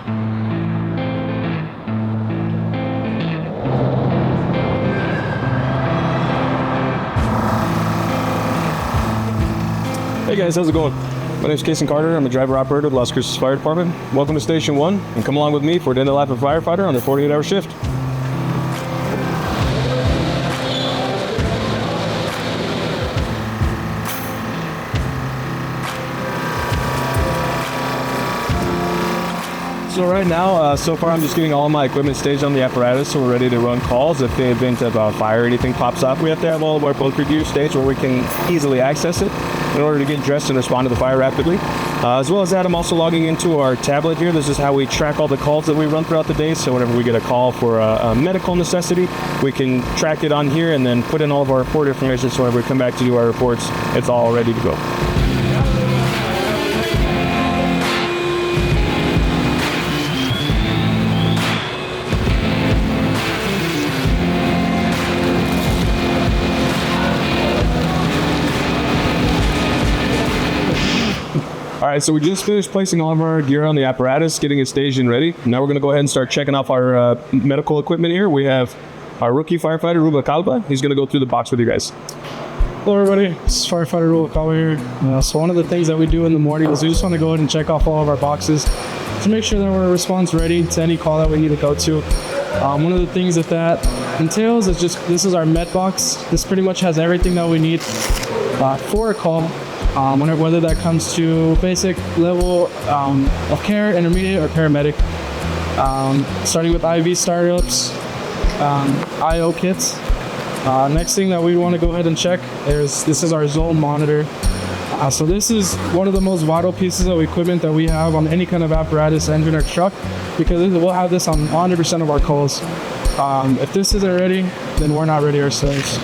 Hey guys, how's it going? My name is Cason Carter. I'm a driver operator of the Las Cruces Fire Department. Welcome to Station 1, and come along with me for a day in the life of a firefighter on their 48-hour shift. So right now, so far I'm just getting all of my equipment staged on the apparatus, so we're ready to run calls. If the event of a fire or anything pops up, we have to have all of our bulletproof gear staged where we can easily access it in order to get dressed and respond to the fire rapidly. As well as that, I'm also logging into our tablet here. This is how we track all the calls that we run throughout the day. So whenever we get a call for a medical necessity, we can track it on here and then put in all of our report information, so whenever we come back to do our reports, it's all ready to go. All right, so we just finished placing all of our gear on the apparatus, getting it staged and ready. Now we're going to go ahead and start checking off our medical equipment here. We have our rookie firefighter, Rubalcaba. He's going to go through the box with you guys. Hello everybody, this is Firefighter Rubalcaba here. So one of the things that we do in the morning is we just want to go ahead and check off all of our boxes to make sure that we're response ready to any call that we need to go to. One of the things that entails is just, this is our med box. This pretty much has everything that we need for a call. Whether that comes to basic level of care, intermediate, or paramedic. Starting with IV startups, IO kits. Next thing that we want to go ahead and check is, this is our zone monitor. So this is one of the most vital pieces of equipment that we have on any kind of apparatus, engine, or truck, because we'll have this on 100% of our calls. If this isn't ready, then we're not ready ourselves.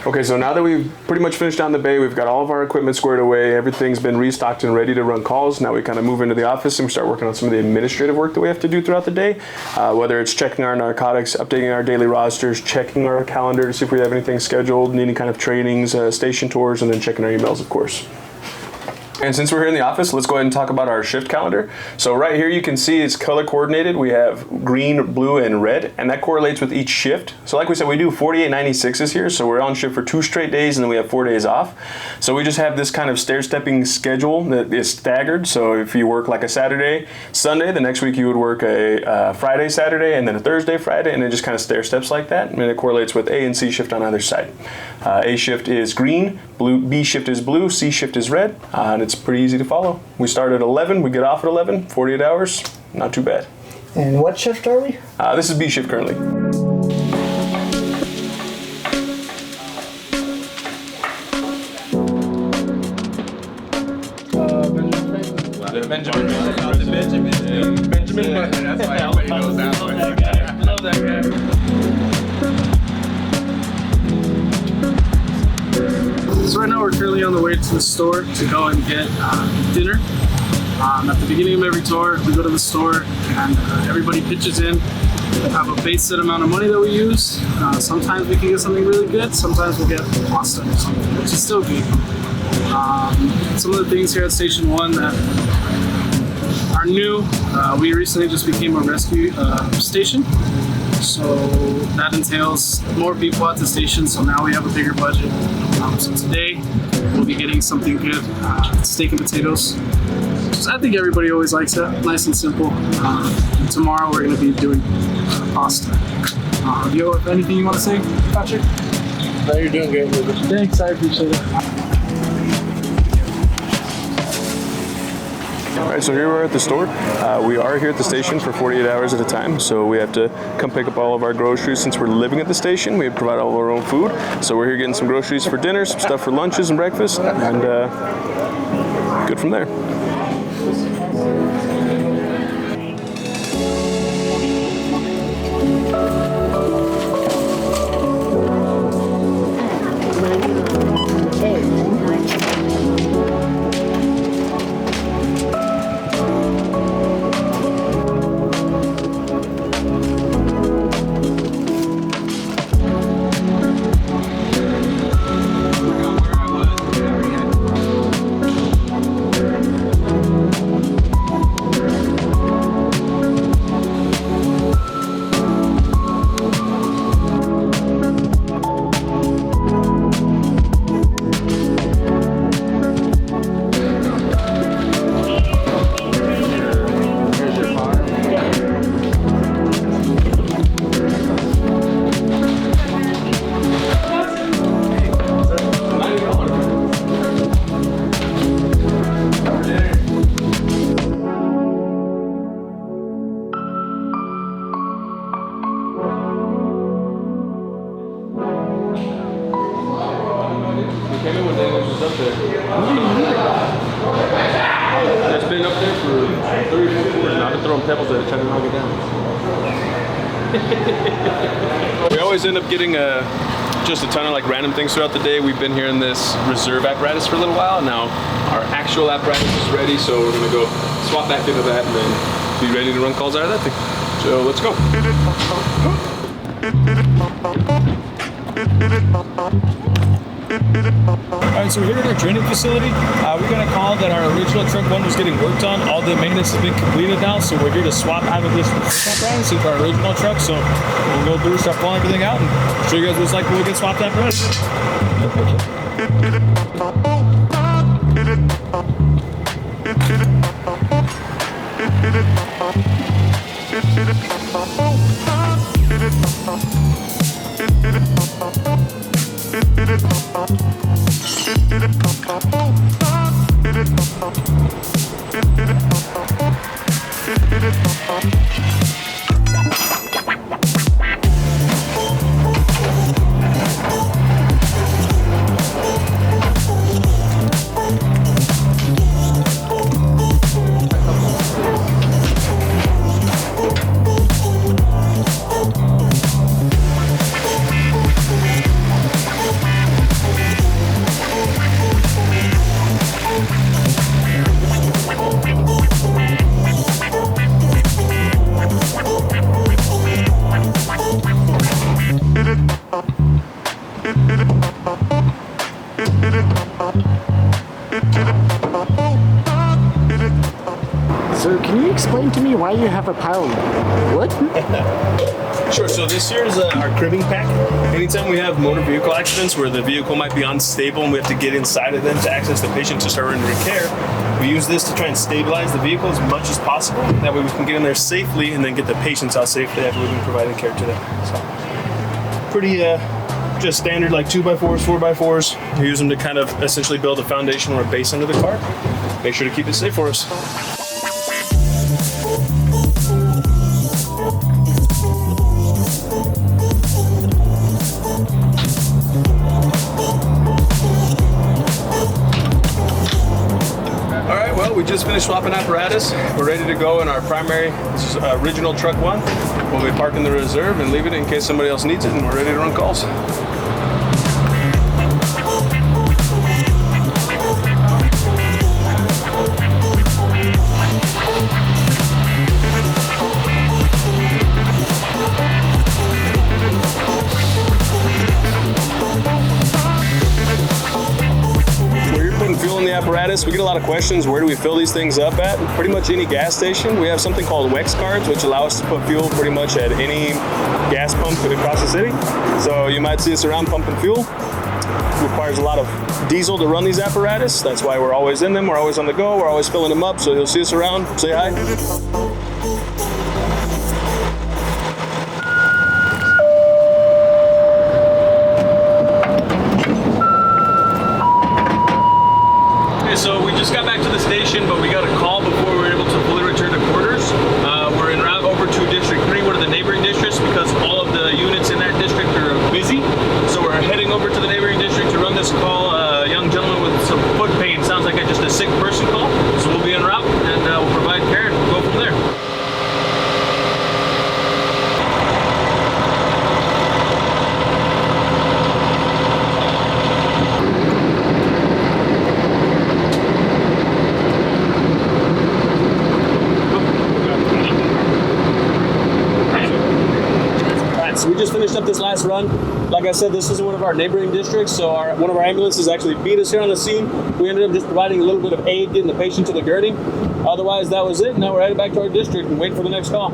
Okay, so now that we've pretty much finished down the bay, we've got all of our equipment squared away, everything's been restocked and ready to run calls. Now we kind of move into the office and we start working on some of the administrative work that we have to do throughout the day, whether it's checking our narcotics, updating our daily rosters, checking our calendar to see if we have anything scheduled, any kind of trainings, station tours, and then checking our emails, of course. And since we're here in the office, let's go ahead and talk about our shift calendar. So right here you can see it's color coordinated. We have green, blue, and red, and that correlates with each shift. So like we said, we do 4896s here, so we're on shift for 2 straight days and then we have 4 days off. So we just have this kind of stair-stepping schedule that is staggered. So if you work like a Saturday, Sunday, the next week you would work a Friday, Saturday, and then a Thursday, Friday, and it just kind of stair-steps like that. And it correlates with A and C shift on either side. A shift is green, B shift is blue, C shift is red, and it's pretty easy to follow. We start at 11, we get off at 11, 48 hours, not too bad. And what shift are we? This is B shift currently. Benjamin. That's why everybody knows that one. I love that guy. So right now we're currently on the way to the store to go and get dinner. At the beginning of every tour, we go to the store and everybody pitches in. We have a base set amount of money that we use. Sometimes we can get something really good, sometimes we'll get pasta or something, which is still good. Some of the things here at Station 1 that are new, we recently just became a rescue station. So that entails more people at the station, so now we have a bigger budget. So today we'll be getting something good, steak and potatoes. So I think everybody always likes that, nice and simple. And tomorrow we're going to be doing pasta. Do you have anything you want to say, Patrick? No, you're doing great, Ruben. Thanks, I appreciate it. All right, so here we're at the store. We are here at the station for 48 hours at a time, so we have to come pick up all of our groceries. Since we're living at the station, we provide all of our own food. So we're here getting some groceries for dinner, some stuff for lunches and breakfast, and good from there. was up there. It's been up there for 30 years. Now they're throwing pebbles at it, trying to knock it down. We always end up getting just a ton of like random things throughout the day. We've been here in this reserve apparatus for a little while. Now our actual apparatus is ready, so we're gonna go swap back into that and then be ready to run calls out of that thing. So let's go. Alright, so we're here at our training facility. We got a call that our original truck one was getting worked on. All the maintenance has been completed now, so we're here to swap out of this apparatus into our original truck. So we'll go through, start pulling everything out, and show you guys what it's like when we get swapped apparatus. So can you explain to me why you have a pile of wood? Sure, so this here is our cribbing pack. Anytime we have motor vehicle accidents where the vehicle might be unstable and we have to get inside of them to access the patient to start rendering care, we use this to try and stabilize the vehicle as much as possible. That way we can get in there safely and then get the patients out safely after we've been providing care to them. So, pretty just standard like 2x4s, 4x4s. We use them to kind of essentially build a foundation or a base under the car. Make sure to keep it safe for us. We just finished swapping apparatus. We're ready to go in our primary. This is original truck one. We'll be parking the reserve and leave it in case somebody else needs it, and we're ready to run calls. Fuel in the apparatus. We get a lot of questions. Where do we fill these things up at? Pretty much any gas station. We have something called WEX cards, which allow us to put fuel pretty much at any gas pump across the city. So you might see us around pumping fuel. It requires a lot of diesel to run these apparatus. That's why we're always in them. We're always on the go. We're always filling them up. So you'll see us around. Say hi. So we just got back to the station, but we got a call before we were able to fully return to quarters. We're en route over to District 3, one of the neighboring districts, because all of the units in that district are busy. So we're heading over to the neighboring district to run this call. A young gentleman with some foot pain, sounds like just a sick person call. So we'll be en route and we'll provide care and we'll go from there. So we just finished up this last run. Like I said, this is one of our neighboring districts, so one of our ambulances actually beat us here on the scene. We ended up just providing a little bit of aid, getting the patient to the gurney. Otherwise, that was it. Now we're headed back to our district and waiting for the next call.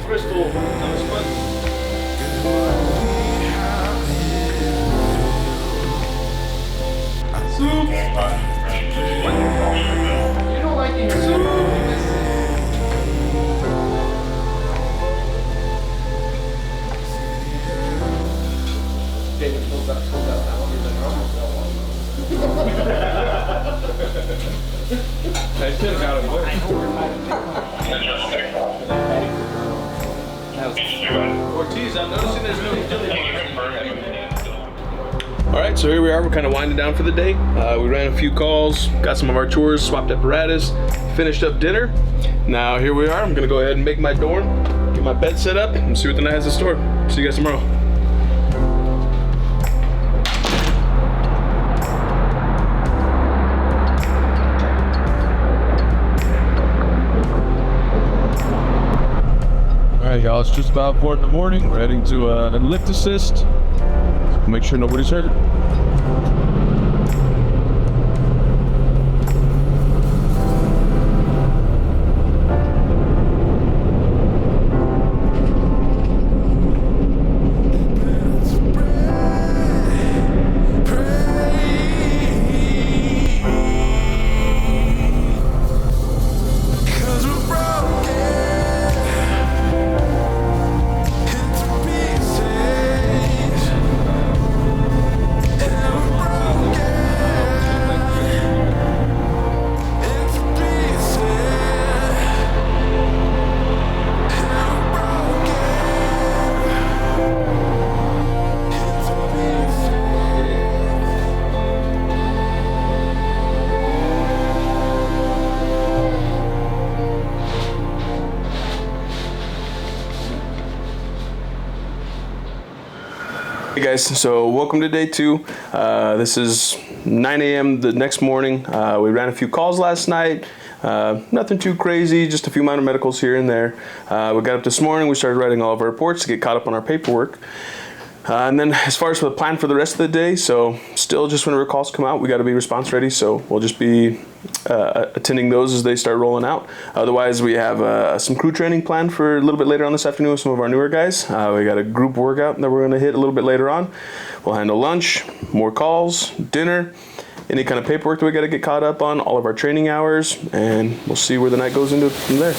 Bristol on this foot. Soup. You don't like it, soup. David pulls out that longer than normal. I should have got him away. Ortiz, I'm noticing there's no utility. All right, so here we are. We're kind of winding down for the day. We ran a few calls, got some of our chores, swapped apparatus, finished up dinner. Now here we are. I'm gonna go ahead and make my dorm, get my bed set up, and see what the night has in store. See you guys tomorrow. All right, y'all, it's just about 4 in the morning. We're heading to an lift assist. Make sure nobody's hurt. Hey guys, so welcome to day 2. This is 9 a.m. the next morning. We ran a few calls last night. Nothing too crazy, just a few minor medicals here and there. We got up this morning, we started writing all of our reports to get caught up on our paperwork. And then as far as the plan for the rest of the day, so still just whenever calls come out, we got to be response ready. So we'll just be attending those as they start rolling out. Otherwise, we have some crew training planned for a little bit later on this afternoon with some of our newer guys. We got a group workout that we're going to hit a little bit later on. We'll handle lunch, more calls, dinner, any kind of paperwork that we got to get caught up on, all of our training hours, and we'll see where the night goes into from there.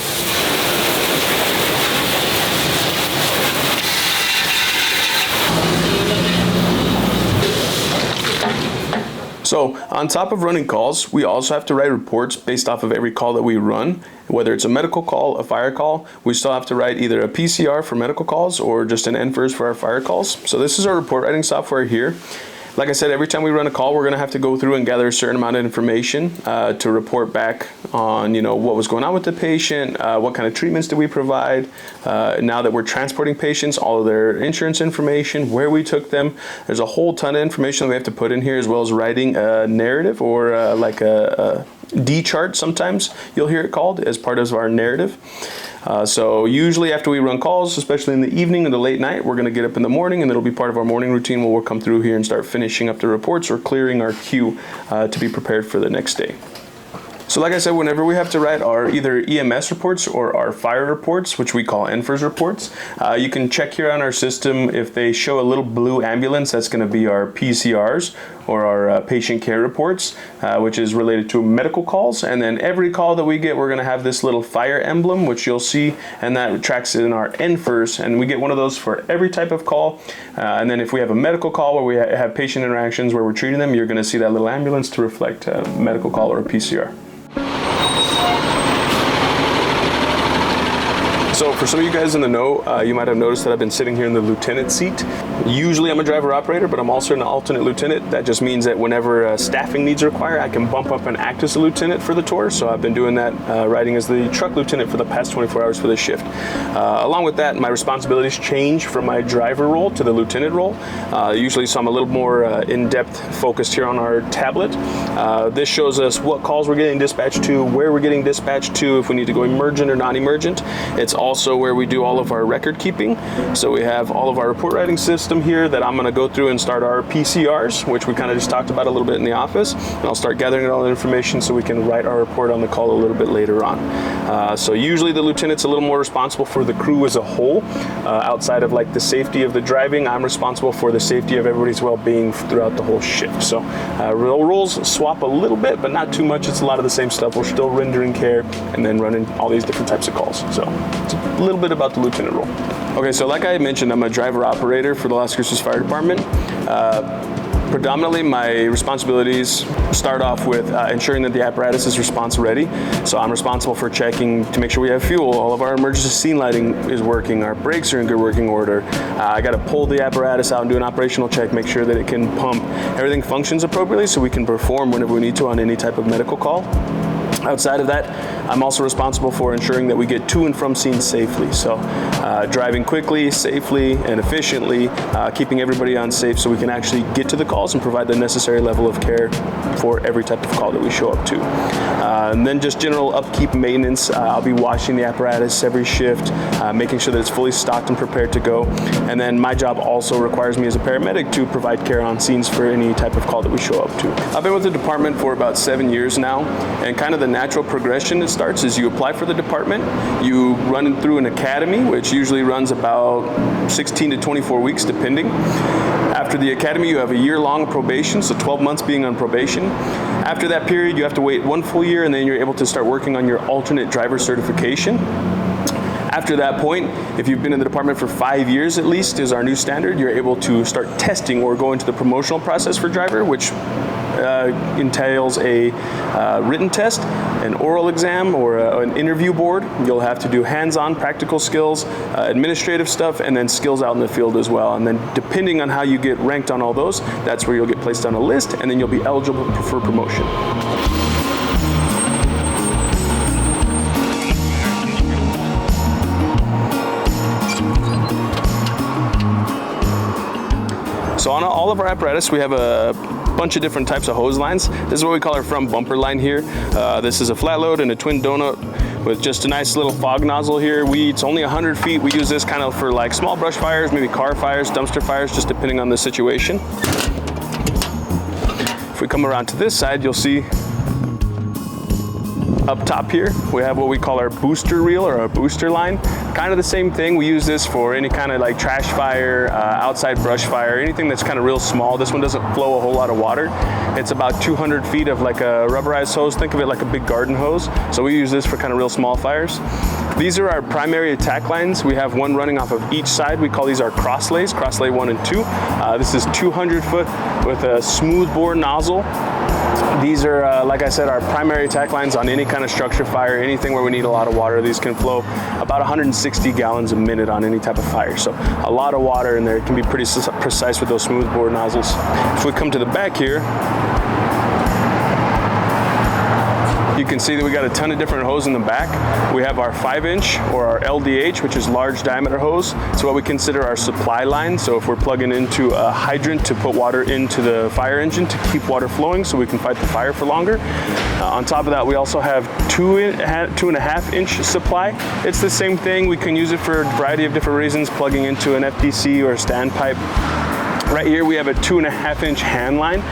So on top of running calls, we also have to write reports based off of every call that we run. Whether it's a medical call, a fire call, we still have to write either a PCR for medical calls or just an NFIRS for our fire calls. So this is our report writing software here. Like I said, every time we run a call, we're going to have to go through and gather a certain amount of information to report back on, what was going on with the patient, what kind of treatments did we provide. Now that we're transporting patients, all of their insurance information, where we took them. There's a whole ton of information that we have to put in here, as well as writing a narrative or like a D chart. Sometimes you'll hear it called as part of our narrative. So usually after we run calls, especially in the evening or the late night, we're going to get up in the morning and it'll be part of our morning routine where we'll come through here and start finishing up the reports or clearing our queue to be prepared for the next day. So like I said, whenever we have to write our either EMS reports or our fire reports, which we call NFIRS reports, you can check here on our system if they show a little blue ambulance, that's going to be our PCRs or our patient care reports, which is related to medical calls. And then every call that we get, we're going to have this little fire emblem, which you'll see, and that tracks it in our NFIRS. And we get one of those for every type of call. And then if we have a medical call where we have patient interactions where we're treating them, you're going to see that little ambulance to reflect a medical call or a PCR. So for some of you guys in the know, you might have noticed that I've been sitting here in the lieutenant seat. Usually I'm a driver operator, but I'm also an alternate lieutenant. That just means that whenever staffing needs require, I can bump up and act as a lieutenant for the tour. So I've been doing that, riding as the truck lieutenant for the past 24 hours for this shift. Along with that, my responsibilities change from my driver role to the lieutenant role. Usually, so I'm a little more in-depth focused here on our tablet. This shows us what calls we're getting dispatched to, where we're getting dispatched to, if we need to go emergent or non-emergent. It's all also where we do all of our record keeping. So we have all of our report writing system here that I'm going to go through and start our PCRs, which we kind of just talked about a little bit in the office. And I'll start gathering all the information so we can write our report on the call a little bit later on. So usually the lieutenant's a little more responsible for the crew as a whole. Outside of like the safety of the driving, I'm responsible for the safety of everybody's well-being throughout the whole shift. So roles swap a little bit, but not too much. It's a lot of the same stuff. We're still rendering care and then running all these different types of calls. So it's a little bit about the lieutenant role. Okay, so like I mentioned, I'm a driver operator for the Las Cruces Fire Department. Predominantly, my responsibilities start off with ensuring that the apparatus is response ready. So I'm responsible for checking to make sure we have fuel, all of our emergency scene lighting is working, our brakes are in good working order. I got to pull the apparatus out and do an operational check, make sure that it can pump. Everything functions appropriately so we can perform whenever we need to on any type of medical call. Outside of that, I'm also responsible for ensuring that we get to and from scenes safely. So driving quickly, safely, and efficiently, keeping everybody on safe so we can actually get to the calls and provide the necessary level of care for every type of call that we show up to. And then just general upkeep maintenance. I'll be washing the apparatus every shift, making sure that it's fully stocked and prepared to go. And then my job also requires me as a paramedic to provide care on scenes for any type of call that we show up to. I've been with the department for about 7 years now, and kind of the natural progression it starts is you apply for the department, you run through an academy, which usually runs about 16 to 24 weeks depending. After the academy, you have a year-long probation, so 12 months being on probation. After that period, you have to wait 1 full year, and then you're able to start working on your alternate driver certification. After that point, if you've been in the department for 5 years at least, is our new standard, you're able to start testing or go into the promotional process for driver, which entails a written test, an oral exam, or an interview board. You'll have to do hands-on practical skills, administrative stuff, and then skills out in the field as well. And then depending on how you get ranked on all those, that's where you'll get placed on a list, and then you'll be eligible for promotion. So on all of our apparatus, we have a bunch of different types of hose lines. This is what we call our front bumper line here. This is a flat load and a twin donut with just a nice little fog nozzle here. It's only 100 feet. We use this kind of for like small brush fires, maybe car fires, dumpster fires, just depending on the situation. If we come around to this side, you'll see up top here, we have what we call our booster reel or our booster line. Kind of the same thing. We use this for any kind of like trash fire, outside brush fire, anything that's kind of real small. This one doesn't flow a whole lot of water. It's about 200 feet of like a rubberized hose. Think of it like a big garden hose. So we use this for kind of real small fires. These are our primary attack lines. We have one running off of each side. We call these our cross lays, cross lay 1 and 2. This is 200 foot with a smooth bore nozzle. These are, like I said, our primary attack lines on any kind of structure fire, anything where we need a lot of water. These can flow about 160 gallons a minute on any type of fire. So a lot of water in there. It can be pretty precise with those smooth bore nozzles. If we come to the back here, you can see that we got a ton of different hose in the back. We have our 5-inch or our LDH, which is large diameter hose. It's what we consider our supply line. So if we're plugging into a hydrant to put water into the fire engine to keep water flowing so we can fight the fire for longer. On top of that, we also have 2.5-inch supply. It's the same thing. We can use it for a variety of different reasons, plugging into an FDC or a standpipe. Right here we have a 2.5-inch hand line.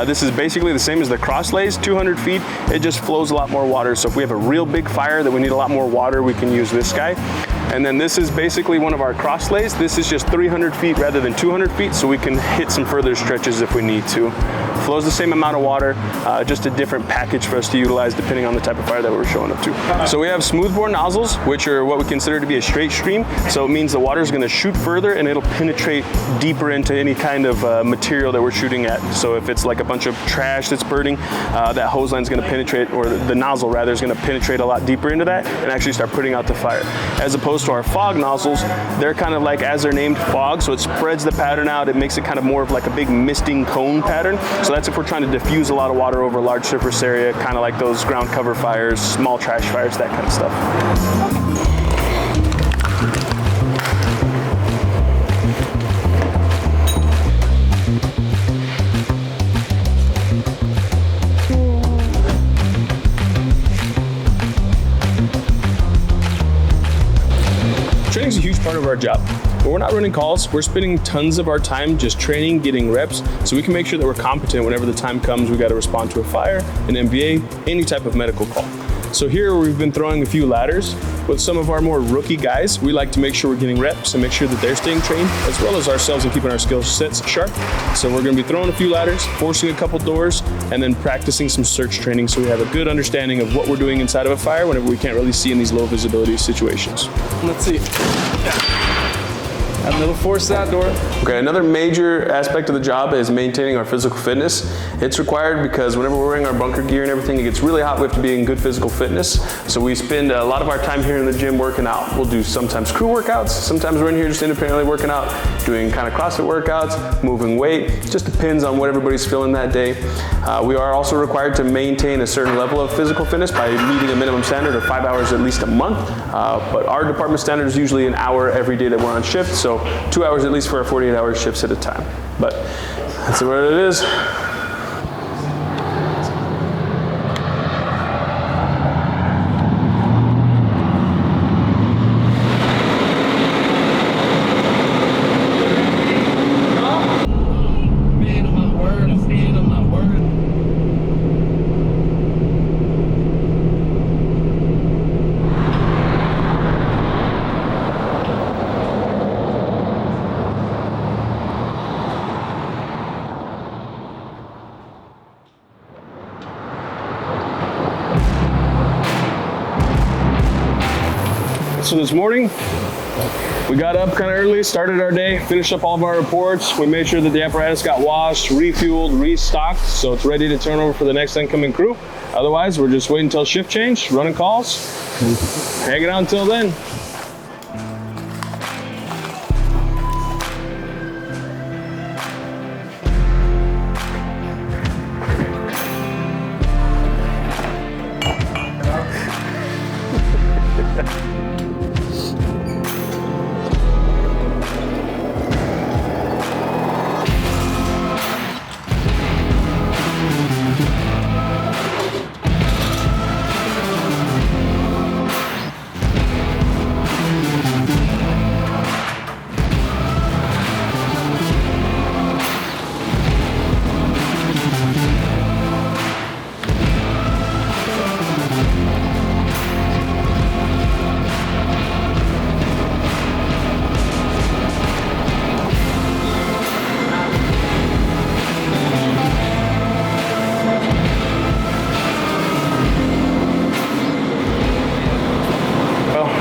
This is basically the same as the cross lays, 200 feet. It just flows a lot more water. So if we have a real big fire that we need a lot more water, we can use this guy. And then this is basically one of our cross lays. This is just 300 feet rather than 200 feet, so we can hit some further stretches if we need to. Flows the same amount of water, just a different package for us to utilize depending on the type of fire that we're showing up to. So we have smoothbore nozzles, which are what we consider to be a straight stream. So it means the water is going to shoot further and it'll penetrate deeper into any kind of material that we're shooting at. So if it's like a bunch of trash that's burning, that hose line is going to penetrate, or the nozzle rather, is going to penetrate a lot deeper into that and actually start putting out the fire. As opposed to our fog nozzles, they're kind of like, as they're named, fog, so it spreads the pattern out. It makes it kind of more of like a big misting cone pattern. So that's if we're trying to diffuse a lot of water over a large surface area, kind of like those ground cover fires, small trash fires, that kind of stuff. hardest part of our job. When we're not running calls, we're spending tons of our time just training, getting reps, so we can make sure that we're competent whenever the time comes we got to respond to a fire, an MVA, any type of medical call. So here we've been throwing a few ladders. With some of our more rookie guys, we like to make sure we're getting reps and make sure that they're staying trained, as well as ourselves and keeping our skill sets sharp. So we're gonna be throwing a few ladders, forcing a couple doors, and then practicing some search training so we have a good understanding of what we're doing inside of a fire whenever we can't really see in these low visibility situations. Let's see. And they'll force that door. Okay, another major aspect of the job is maintaining our physical fitness. It's required because whenever we're wearing our bunker gear and everything, it gets really hot. We have to be in good physical fitness. So we spend a lot of our time here in the gym working out. We'll do sometimes crew workouts. Sometimes we're in here just independently working out, doing kind of CrossFit workouts, moving weight. It just depends on what everybody's feeling that day. We are also required to maintain a certain level of physical fitness by meeting a minimum standard of 5 hours at least a month. But our department standard is usually an hour every day that we're on shift. So 2 hours at least for our 48-hour shifts at a time. But that's what it is. So this morning, we got up kind of early, started our day, finished up all of our reports. We made sure that the apparatus got washed, refueled, restocked, so it's ready to turn over for the next incoming crew. Otherwise, we're just waiting until shift change, running calls, and hanging out until then.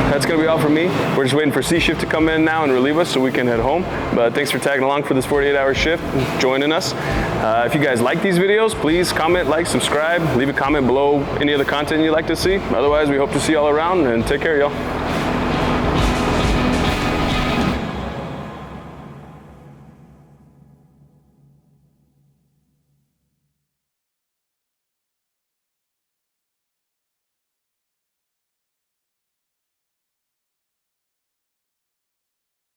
That's gonna be all from me. We're just waiting for C shift to come in now and relieve us so we can head home. But thanks for tagging along for this 48-hour shift and joining us. If you guys like these videos, please comment, like, subscribe, leave a comment below any other content you'd like to see. Otherwise, we hope to see you all around, and take care, y'all.